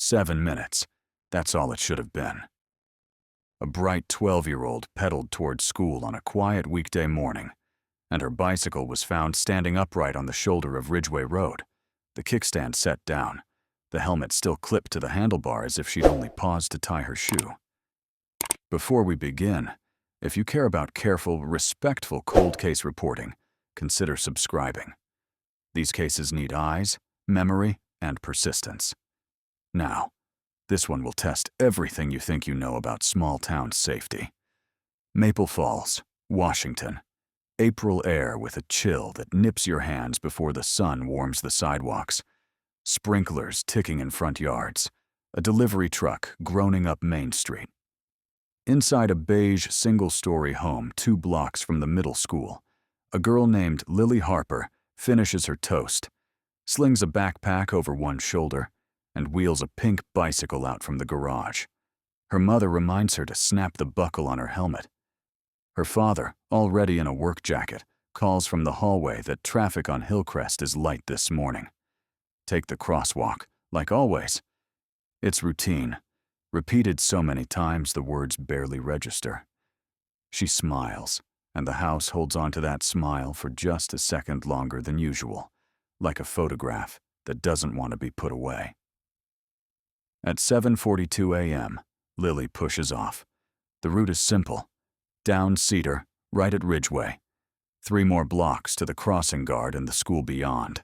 7 minutes. That's all it should have been. A bright 12-year-old pedaled toward school on a quiet weekday morning, and her bicycle was found standing upright on the shoulder of Ridgeway Road, the kickstand set down, the helmet still clipped to the handlebar as if she'd only paused to tie her shoe. Before we begin, if you care about careful, respectful cold case reporting, consider subscribing. These cases need eyes, memory, and persistence. Now, this one will test everything you think you know about small-town safety. Maple Falls, Washington. April air with a chill that nips your hands before the sun warms the sidewalks. Sprinklers ticking in front yards. A delivery truck groaning up Main Street. Inside a beige single-story home 2 blocks from the middle school, a girl named Lily Harper finishes her toast, slings a backpack over one shoulder, and wheels a pink bicycle out from the garage. Her mother reminds her to snap the buckle on her helmet. Her father, already in a work jacket, calls from the hallway that traffic on Hillcrest is light this morning. Take the crosswalk, like always. It's routine, repeated so many times the words barely register. She smiles, and the house holds on to that smile for just a second longer than usual, like a photograph that doesn't want to be put away. At 7:42 a.m., Lily pushes off. The route is simple. Down Cedar, right at Ridgeway. 3 more blocks to the crossing guard and the school beyond.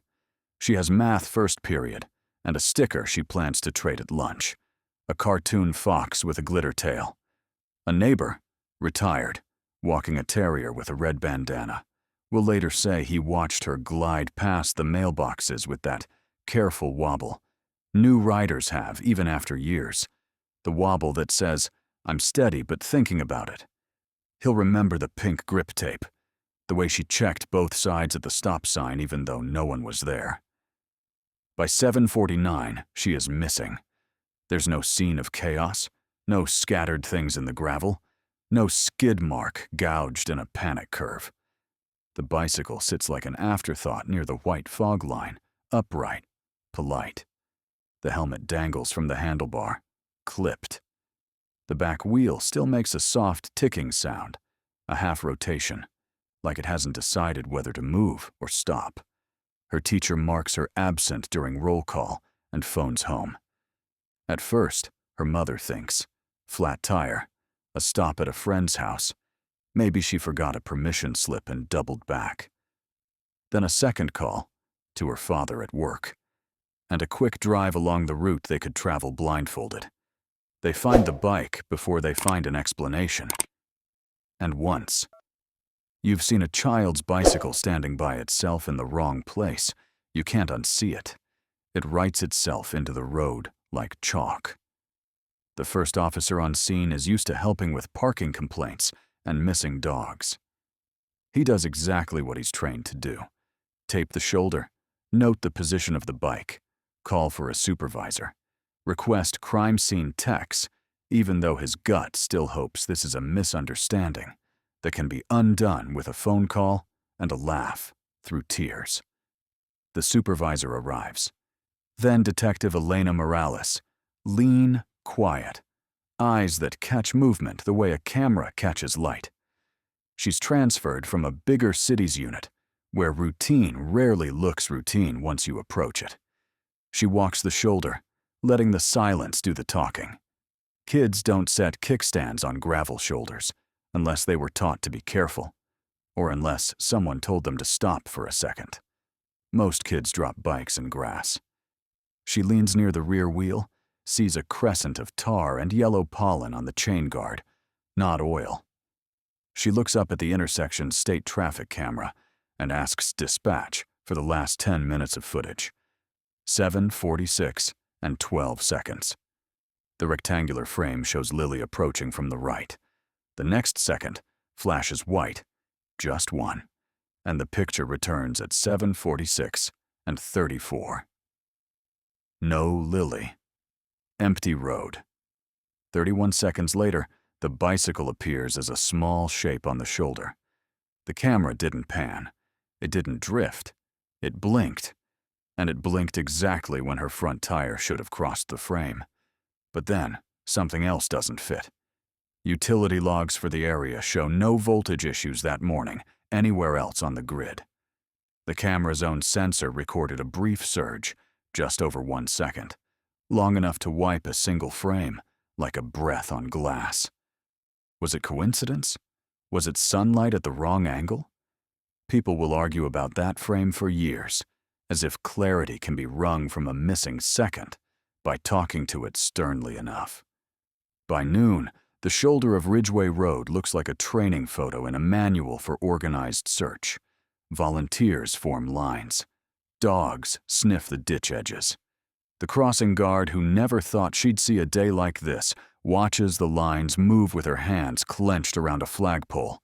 She has math first period, and a sticker she plans to trade at lunch. A cartoon fox with a glitter tail. A neighbor, retired, walking a terrier with a red bandana, will later say he watched her glide past the mailboxes with that careful wobble new riders have even after years. The wobble that says, "I'm steady but thinking about it." He'll remember the pink grip tape, the way she checked both sides of the stop sign even though no one was there. By 7:49, she is missing. There's no scene of chaos, no scattered things in the gravel, no skid mark gouged in a panic curve. The bicycle sits like an afterthought near the white fog line, upright, polite. The helmet dangles from the handlebar, clipped. The back wheel still makes a soft ticking sound, a half rotation, like it hasn't decided whether to move or stop. Her teacher marks her absent during roll call and phones home. At first, her mother thinks, flat tire, a stop at a friend's house. Maybe she forgot a permission slip and doubled back. Then a second call, to her father at work, and a quick drive along the route they could travel blindfolded. They find the bike before they find an explanation. And once. You've seen a child's bicycle standing by itself in the wrong place. You can't unsee it. It writes itself into the road like chalk. The first officer on scene is used to helping with parking complaints and missing dogs. He does exactly what he's trained to do. Tape the shoulder, note the position of the bike, call for a supervisor, request crime scene techs, even though his gut still hopes this is a misunderstanding that can be undone with a phone call and a laugh through tears. The supervisor arrives. Then Detective Elena Morales, lean, quiet, eyes that catch movement the way a camera catches light. She's transferred from a bigger cities unit, where routine rarely looks routine once you approach it. She walks the shoulder, letting the silence do the talking. Kids don't set kickstands on gravel shoulders unless they were taught to be careful, or unless someone told them to stop for a second. Most kids drop bikes in grass. She leans near the rear wheel, sees a crescent of tar and yellow pollen on the chain guard, not oil. She looks up at the intersection's state traffic camera and asks dispatch for the last 10 minutes of footage. 7:46 and 12 seconds. The rectangular frame shows Lily approaching from the right. The next second flashes white, just one, and the picture returns at 7:46 and 34. No Lily. Empty road. 31 seconds later, the bicycle appears as a small shape on the shoulder. The camera didn't pan. It didn't drift. It blinked. And it blinked exactly when her front tire should have crossed the frame. But then, something else doesn't fit. Utility logs for the area show no voltage issues that morning anywhere else on the grid. The camera's own sensor recorded a brief surge, just over 1 second, long enough to wipe a single frame, like a breath on glass. Was it coincidence? Was it sunlight at the wrong angle? People will argue about that frame for years, as if clarity can be wrung from a missing second by talking to it sternly enough. By noon, the shoulder of Ridgeway Road looks like a training photo in a manual for organized search. Volunteers form lines. Dogs sniff the ditch edges. The crossing guard, who never thought she'd see a day like this, watches the lines move with her hands clenched around a flagpole.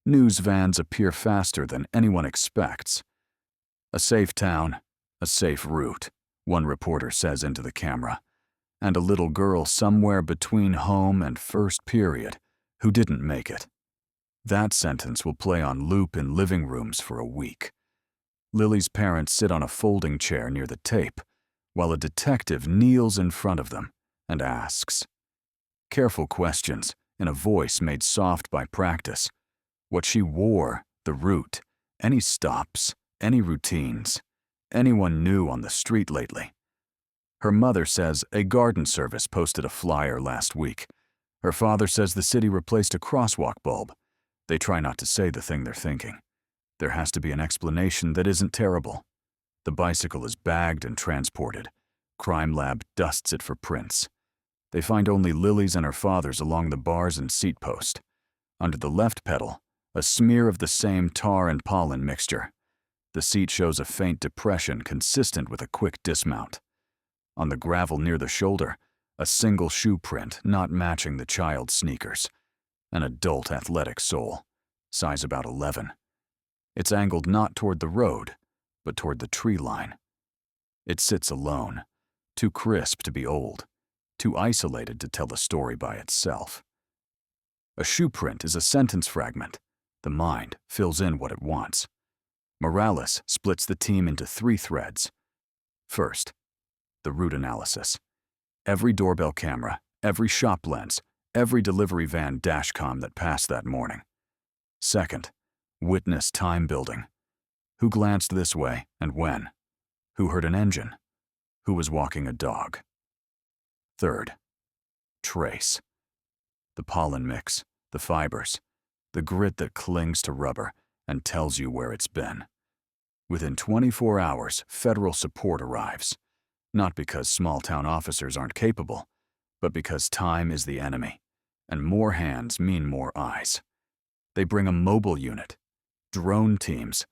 News vans appear faster than anyone expects. A safe town, a safe route, one reporter says into the camera, and a little girl somewhere between home and first period who didn't make it. That sentence will play on loop in living rooms for a week. Lily's parents sit on a folding chair near the tape, while a detective kneels in front of them and asks careful questions in a voice made soft by practice. What she wore, the route, any stops, any routines, anyone new on the street lately. Her mother says a garden service posted a flyer last week. Her father says the city replaced a crosswalk bulb. They try not to say the thing they're thinking. There has to be an explanation that isn't terrible. The bicycle is bagged and transported. Crime Lab dusts it for prints. They find only Lily's and her father's along the bars and seat post. Under the left pedal, a smear of the same tar and pollen mixture. The seat shows a faint depression consistent with a quick dismount. On the gravel near the shoulder, a single shoe print not matching the child's sneakers. An adult athletic sole, size about 11. It's angled not toward the road, but toward the tree line. It sits alone, too crisp to be old, too isolated to tell a story by itself. A shoe print is a sentence fragment. The mind fills in what it wants. Morales splits the team into 3 threads. First, the route analysis. Every doorbell camera, every shop lens, every delivery van dashcam that passed that morning. Second, witness time building. Who glanced this way and when? Who heard an engine? Who was walking a dog? Third, trace. The pollen mix, the fibers, the grit that clings to rubber and tells you where it's been. Within 24 hours, federal support arrives. Not because small-town officers aren't capable, but because time is the enemy, and more hands mean more eyes. They bring a mobile unit, drone teams,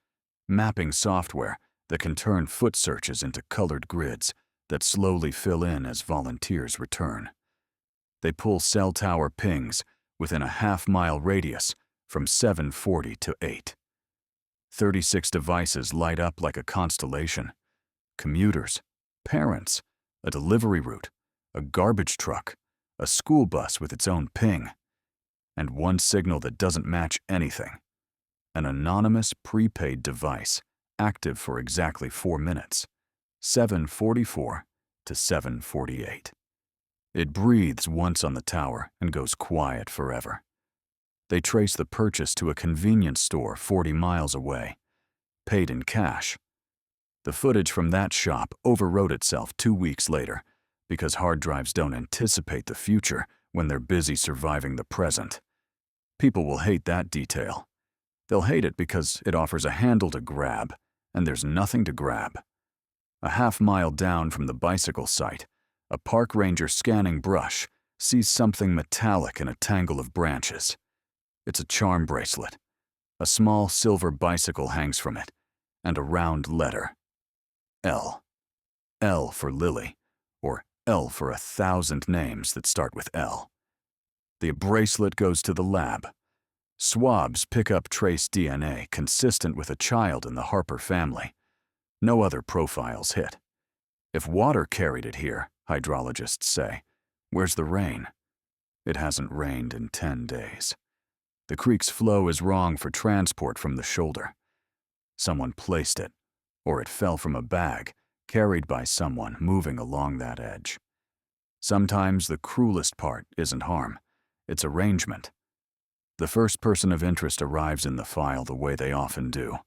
mapping software that can turn foot searches into colored grids that slowly fill in as volunteers return. They pull cell tower pings within a half-mile radius from 740 to 8. 36 devices light up like a constellation. Commuters, parents, a delivery route, a garbage truck, a school bus with its own ping, and one signal that doesn't match anything. An anonymous prepaid device, active for exactly 4 minutes, 7:44 to 7:48. It breathes once on the tower and goes quiet forever. They trace the purchase to a convenience store 40 miles away, paid in cash. The footage from that shop overwrote itself 2 weeks later because hard drives don't anticipate the future when they're busy surviving the present. People will hate that detail. They'll hate it because it offers a handle to grab, and there's nothing to grab. A half-mile down from the bicycle site, a park ranger scanning brush sees something metallic in a tangle of branches. It's a charm bracelet. A small silver bicycle hangs from it, and a round letter. L. L for Lily, or L for 1,000 names that start with L. The bracelet goes to the lab. Swabs pick up trace DNA consistent with a child in the Harper family. No other profiles hit. If water carried it here, hydrologists say, where's the rain? It hasn't rained in 10 days. The creek's flow is wrong for transport from the shoulder. Someone placed it, or it fell from a bag carried by someone moving along that edge. Sometimes the cruelest part isn't harm, it's arrangement. The first person of interest arrives in the file the way they often do,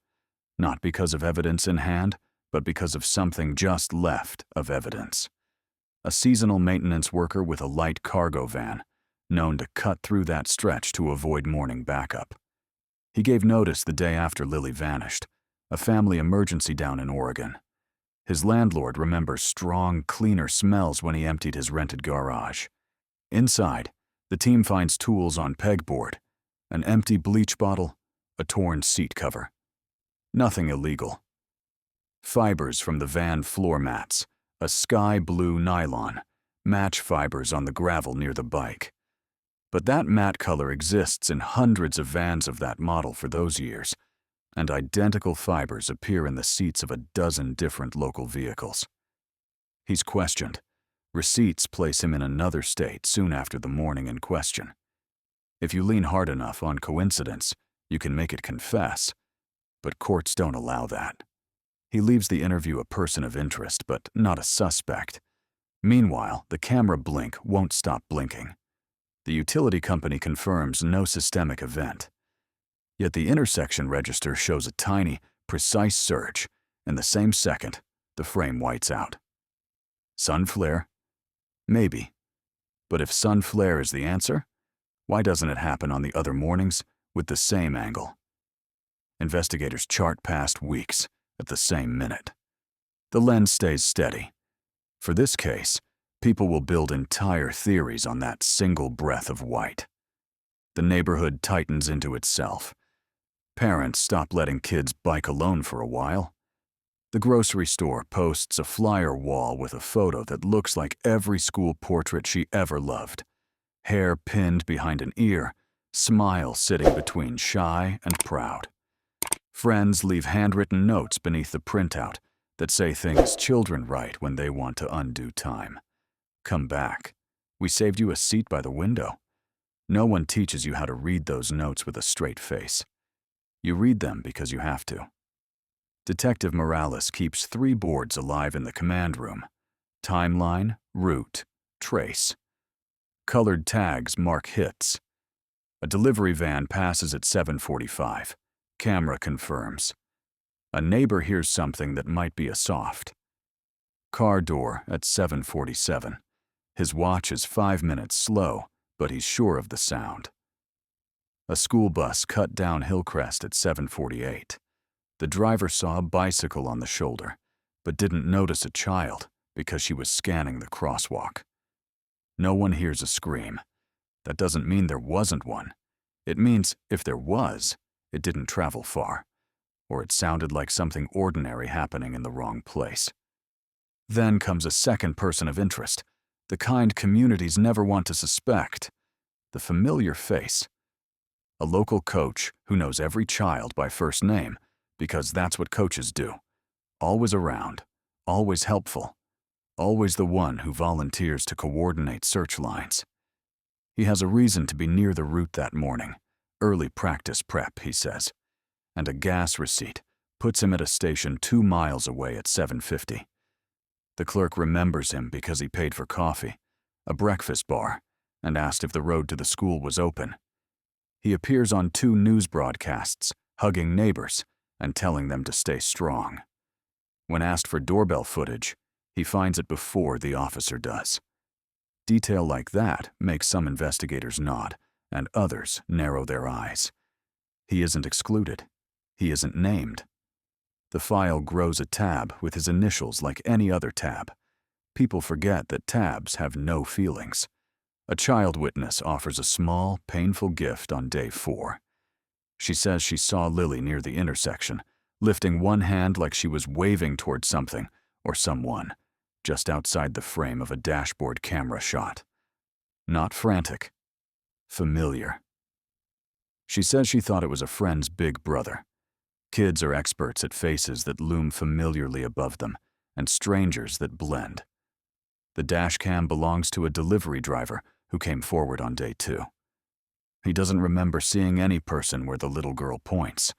not because of evidence in hand, but because of something just left of evidence. A seasonal maintenance worker with a light cargo van, known to cut through that stretch to avoid morning backup. He gave notice the day after Lily vanished, a family emergency down in Oregon. His landlord remembers strong, cleaner smells when he emptied his rented garage. Inside, the team finds tools on pegboard, an empty bleach bottle, a torn seat cover. Nothing illegal. Fibers from the van floor mats, a sky blue nylon, match fibers on the gravel near the bike. But that matte color exists in hundreds of vans of that model for those years, and identical fibers appear in the seats of a dozen different local vehicles. He's questioned. Receipts place him in another state soon after the morning in question. If you lean hard enough on coincidence, you can make it confess, but courts don't allow that. He leaves the interview a person of interest, but not a suspect. Meanwhile, the camera blink won't stop blinking. The utility company confirms no systemic event. Yet the intersection register shows a tiny, precise surge, and the same second, the frame whites out. Sun flare? Maybe. But if sun flare is the answer, why doesn't it happen on the other mornings with the same angle? Investigators chart past weeks at the same minute. The lens stays steady. For this case, people will build entire theories on that single breath of white. The neighborhood tightens into itself. Parents stop letting kids bike alone for a while. The grocery store posts a flyer wall with a photo that looks like every school portrait she ever loved. Hair pinned behind an ear, smile sitting between shy and proud. Friends leave handwritten notes beneath the printout that say things children write when they want to undo time. Come back. We saved you a seat by the window. No one teaches you how to read those notes with a straight face. You read them because you have to. Detective Morales keeps 3 boards alive in the command room: timeline, route, trace. Colored tags mark hits. A delivery van passes at 7:45. Camera confirms. A neighbor hears something that might be a soft. Car door at 7:47. His watch is 5 minutes slow, but he's sure of the sound. A school bus cut down Hillcrest at 7:48. The driver saw a bicycle on the shoulder, but didn't notice a child because she was scanning the crosswalk. No one hears a scream. That doesn't mean there wasn't one. It means if there was, it didn't travel far, or it sounded like something ordinary happening in the wrong place. Then comes a second person of interest, the kind communities never want to suspect, the familiar face. A local coach who knows every child by first name, because that's what coaches do. Always around, always helpful, always the one who volunteers to coordinate search lines. He has a reason to be near the route that morning, early practice prep, he says, and a gas receipt puts him at a station 2 miles away at 7:50. The clerk remembers him because he paid for coffee, a breakfast bar, and asked if the road to the school was open. He appears on 2 news broadcasts, hugging neighbors and telling them to stay strong. When asked for doorbell footage, he finds it before the officer does. Detail like that makes some investigators nod, and others narrow their eyes. He isn't excluded. He isn't named. The file grows a tab with his initials like any other tab. People forget that tabs have no feelings. A child witness offers a small, painful gift on day 4. She says she saw Lily near the intersection, lifting one hand like she was waving toward something or someone, just outside the frame of a dashboard camera shot. Not frantic. Familiar. She says she thought it was a friend's big brother. Kids are experts at faces that loom familiarly above them, and strangers that blend. The dashcam belongs to a delivery driver who came forward on day 2. He doesn't remember seeing any person where the little girl points.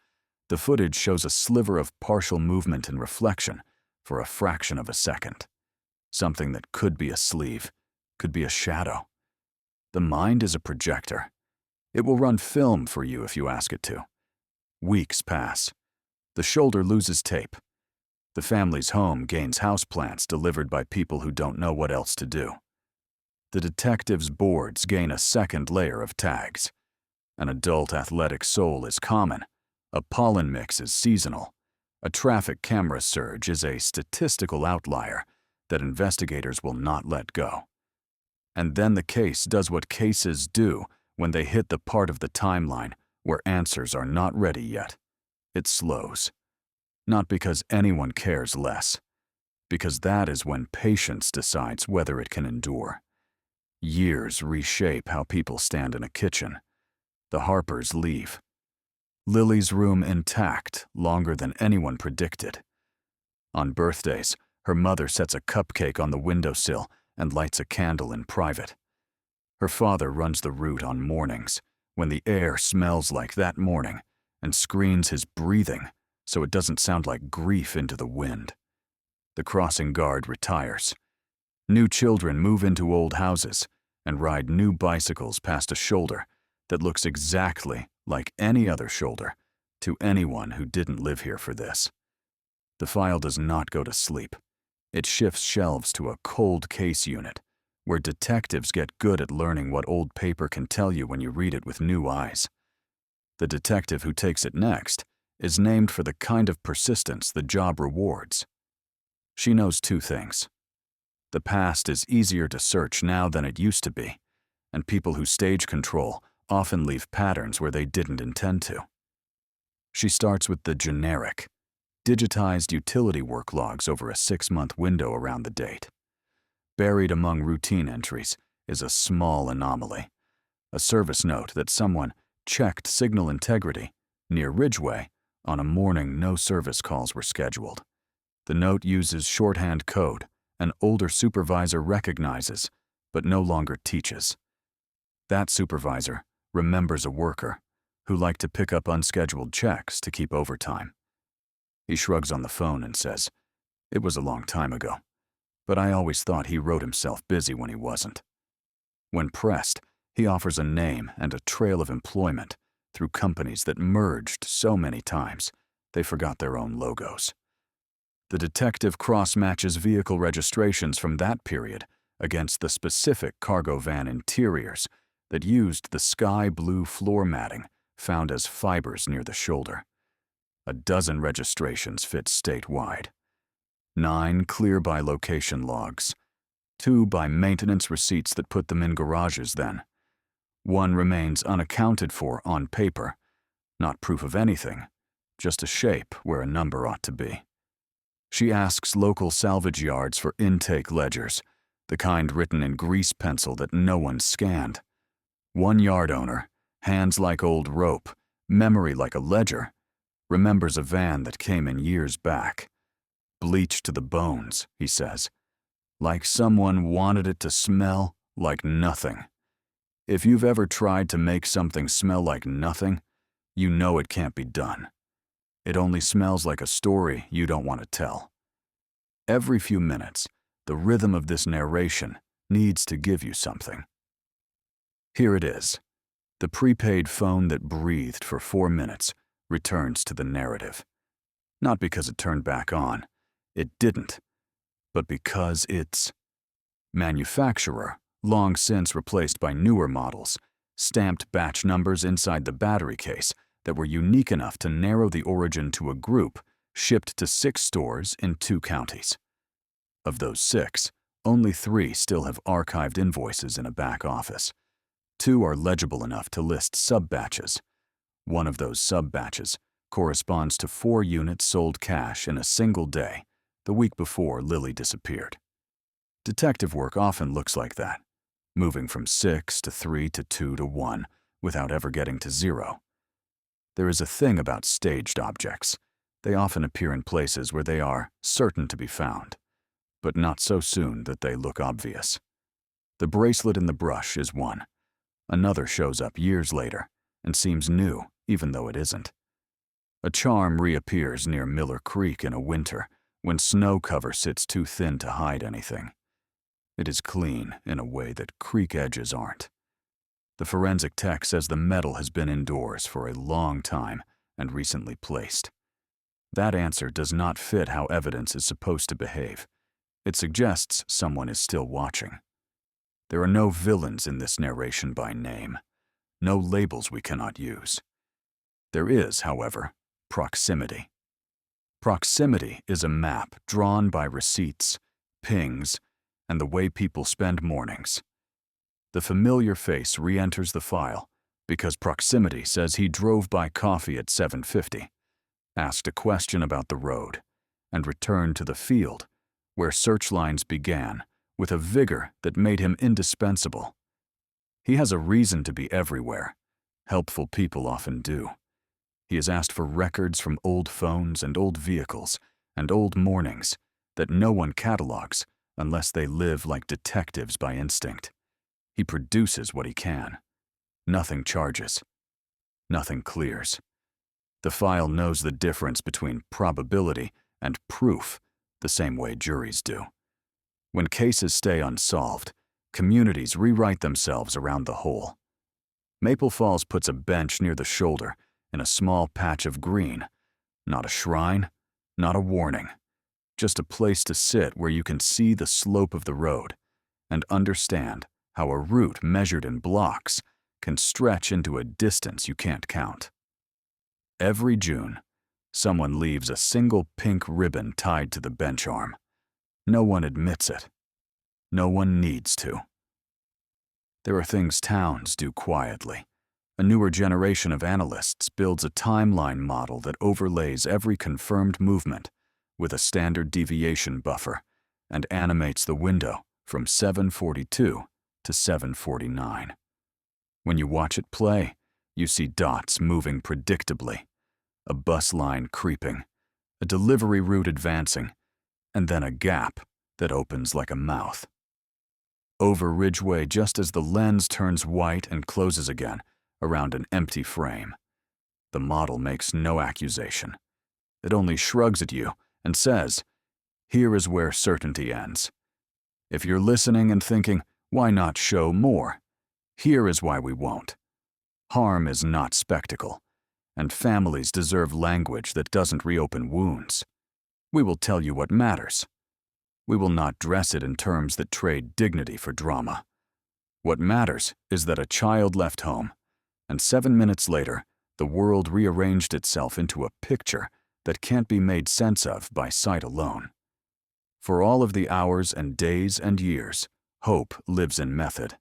The footage shows a sliver of partial movement and reflection for a fraction of a second. Something that could be a sleeve, could be a shadow. The mind is a projector. It will run film for you if you ask it to. Weeks pass. The shoulder loses tape. The family's home gains houseplants delivered by people who don't know what else to do. The detective's boards gain a second layer of tags. An adult athletic soul is common. A pollen mix is seasonal. A traffic camera surge is a statistical outlier that investigators will not let go. And then the case does what cases do when they hit the part of the timeline where answers are not ready yet. It slows. Not because anyone cares less, because that is when patience decides whether it can endure. Years reshape how people stand in a kitchen. The Harpers leave. Lily's room intact longer than anyone predicted. On birthdays, her mother sets a cupcake on the windowsill and lights a candle in private. Her father runs the route on mornings, when the air smells like that morning, and screens his breathing so it doesn't sound like grief into the wind. The crossing guard retires. New children move into old houses and ride new bicycles past a shoulder that looks exactly like any other shoulder to anyone who didn't live here for this. The file does not go to sleep. It shifts shelves to a cold case unit, where detectives get good at learning what old paper can tell you when you read it with new eyes. The detective who takes it next is named for the kind of persistence the job rewards. She knows two things. The past is easier to search now than it used to be, and people who stage control often leave patterns where they didn't intend to. She starts with the generic, digitized utility work logs over a 6-month window around the date. Buried among routine entries is a small anomaly, a service note that someone checked signal integrity near Ridgeway on a morning no service calls were scheduled. The note uses shorthand code an older supervisor recognizes but no longer teaches. That supervisor remembers a worker who liked to pick up unscheduled checks to keep overtime. He shrugs on the phone and says, "It was a long time ago, but I always thought he wrote himself busy when he wasn't." When pressed, he offers a name and a trail of employment through companies that merged so many times they forgot their own logos. The detective cross-matches vehicle registrations from that period against the specific cargo van interiors that used the sky blue floor matting found as fibers near the shoulder. A dozen registrations fit statewide. 9 clear by location logs. 2 by maintenance receipts that put them in garages then. 1 remains unaccounted for on paper. Not proof of anything, just a shape where a number ought to be. She asks local salvage yards for intake ledgers, the kind written in grease pencil that no one scanned. One yard owner, hands like old rope, memory like a ledger, remembers a van that came in years back. Bleached to the bones, he says. Like someone wanted it to smell like nothing. If you've ever tried to make something smell like nothing, you know it can't be done. It only smells like a story you don't want to tell. Every few minutes, the rhythm of this narration needs to give you something. Here it is. The prepaid phone that breathed for 4 minutes returns to the narrative. Not because it turned back on. It didn't. But because its manufacturer, long since replaced by newer models, stamped batch numbers inside the battery case that were unique enough to narrow the origin to a group shipped to 6 stores in 2 counties. Of those 6, only 3 still have archived invoices in a back office. 2 are legible enough to list sub-batches. One of those sub-batches corresponds to 4 units sold cash in a single day, the week before Lily disappeared. Detective work often looks like that, moving from 6 to 3 to 2 to 1 without ever getting to 0. There is a thing about staged objects. They often appear in places where they are certain to be found, but not so soon that they look obvious. The bracelet in the brush is one. Another shows up years later and seems new, even though it isn't. A charm reappears near Miller Creek in a winter when snow cover sits too thin to hide anything. It is clean in a way that creek edges aren't. The forensic tech says the metal has been indoors for a long time and recently placed. That answer does not fit how evidence is supposed to behave. It suggests someone is still watching. There are no villains in this narration by name, no labels we cannot use. There is, however, proximity. Proximity is a map drawn by receipts, pings, and the way people spend mornings. The familiar face re-enters the file because proximity says he drove by coffee at 7:50, asked a question about the road, and returned to the field where search lines began with a vigor that made him indispensable. He has a reason to be everywhere. Helpful people often do. He has asked for records from old phones and old vehicles and old mornings that no one catalogs unless they live like detectives by instinct. He produces what he can. Nothing charges. Nothing clears. The file knows the difference between probability and proof the same way juries do. When cases stay unsolved, communities rewrite themselves around the whole. Maple Falls puts a bench near the shoulder in a small patch of green. Not a shrine, not a warning. Just a place to sit where you can see the slope of the road and understand how a route measured in blocks can stretch into a distance you can't count. Every June, someone leaves a single pink ribbon tied to the bench arm. No one admits it. No one needs to. There are things towns do quietly. A newer generation of analysts builds a timeline model that overlays every confirmed movement with a standard deviation buffer and animates the window from 7:42 to 7:49. When you watch it play, you see dots moving predictably, a bus line creeping, a delivery route advancing, and then a gap that opens like a mouth. Over Ridgeway, just as the lens turns white and closes again around an empty frame, the model makes no accusation. It only shrugs at you and says, "Here is where certainty ends." If you're listening and thinking, "Why not show more?" Here is why we won't. Harm is not spectacle, and families deserve language that doesn't reopen wounds. We will tell you what matters. We will not dress it in terms that trade dignity for drama. What matters is that a child left home, and 7 minutes later, the world rearranged itself into a picture that can't be made sense of by sight alone. For all of the hours and days and years, hope lives in method.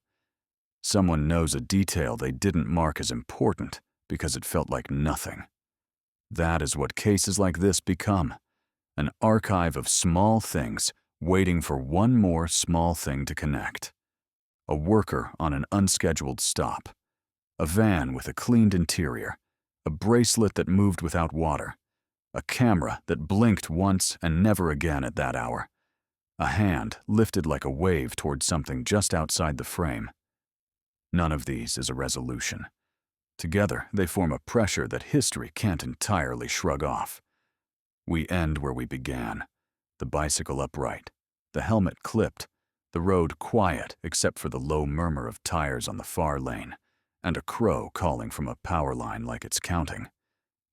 Someone knows a detail they didn't mark as important because it felt like nothing. That is what cases like this become, an archive of small things waiting for one more small thing to connect. A worker on an unscheduled stop, a van with a cleaned interior, a bracelet that moved without water, a camera that blinked once and never again at that hour, a hand lifted like a wave toward something just outside the frame. None of these is a resolution. Together, they form a pressure that history can't entirely shrug off. We end where we began, the bicycle upright, the helmet clipped, the road quiet except for the low murmur of tires on the far lane, and a crow calling from a power line like it's counting.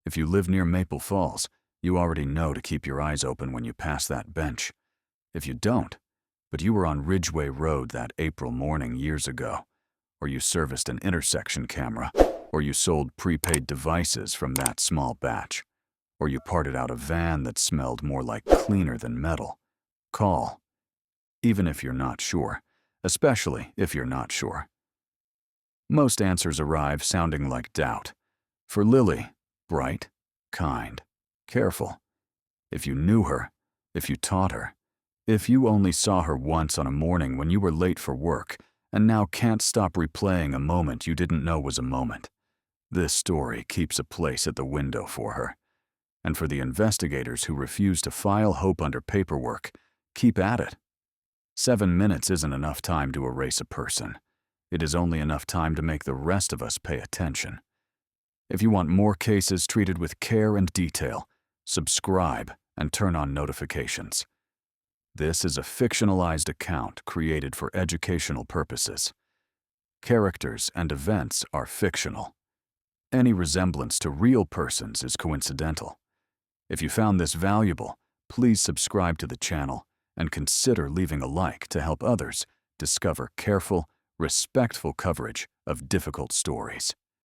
If you live near Maple Falls, you already know to keep your eyes open when you pass that bench. If you don't, but you were on Ridgeway Road that April morning years ago, or you serviced an intersection camera, or you sold prepaid devices from that small batch, or you parted out a van that smelled more like cleaner than metal, call. Even if you're not sure, especially if you're not sure. Most answers arrive sounding like doubt. For Lily, bright, kind, careful. If you knew her, if you taught her, if you only saw her once on a morning when you were late for work and now can't stop replaying a moment you didn't know was a moment, this story keeps a place at the window for her. And for the investigators who refuse to file hope under paperwork, keep at it. 7 minutes isn't enough time to erase a person. It is only enough time to make the rest of us pay attention. If you want more cases treated with care and detail, subscribe and turn on notifications. This is a fictionalized account created for educational purposes. Characters and events are fictional. Any resemblance to real persons is coincidental. If you found this valuable, please subscribe to the channel and consider leaving a like to help others discover careful, respectful coverage of difficult stories.